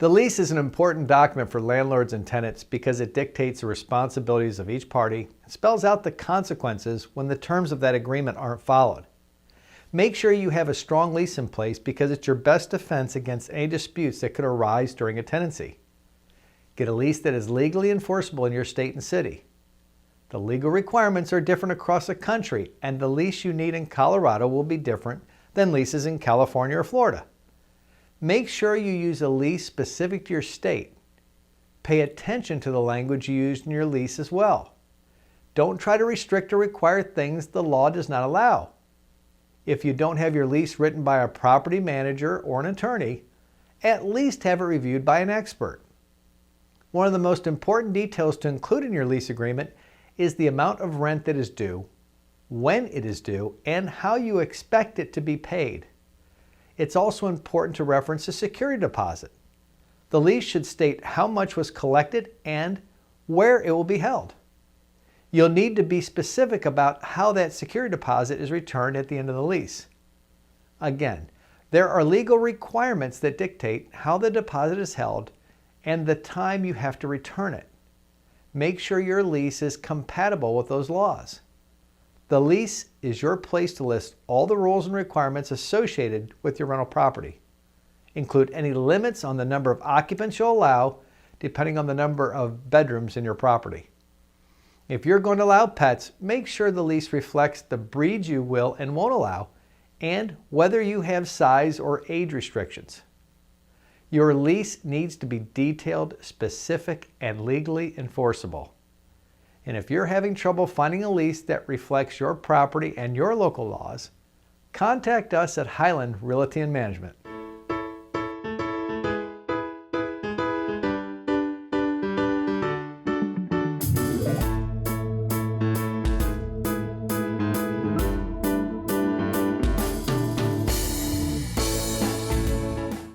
The lease is an important document for landlords and tenants because it dictates the responsibilities of each party and spells out the consequences when the terms of that agreement aren't followed. Make sure you have a strong lease in place because it's your best defense against any disputes that could arise during a tenancy. Get a lease that is legally enforceable in your state and city. The legal requirements are different across the country, and the lease you need in Colorado will be different than leases in California or Florida. Make sure you use a lease specific to your state. Pay attention to the language you use in your lease as well. Don't try to restrict or require things the law does not allow. If you don't have your lease written by a property manager or an attorney, at least have it reviewed by an expert. One of the most important details to include in your lease agreement is the amount of rent that is due, when it is due, and how you expect it to be paid. It's also important to reference a security deposit. The lease should state how much was collected and where it will be held. You'll need to be specific about how that security deposit is returned at the end of the lease. Again, there are legal requirements that dictate how the deposit is held and the time you have to return it. Make sure your lease is compatible with those laws. The lease is your place to list all the rules and requirements associated with your rental property. Include any limits on the number of occupants you'll allow, depending on the number of bedrooms in your property. If you're going to allow pets, make sure the lease reflects the breeds you will and won't allow, and whether you have size or age restrictions. Your lease needs to be detailed, specific, and legally enforceable. And if you're having trouble finding a lease that reflects your property and your local laws, contact us at Highland Realty and Management.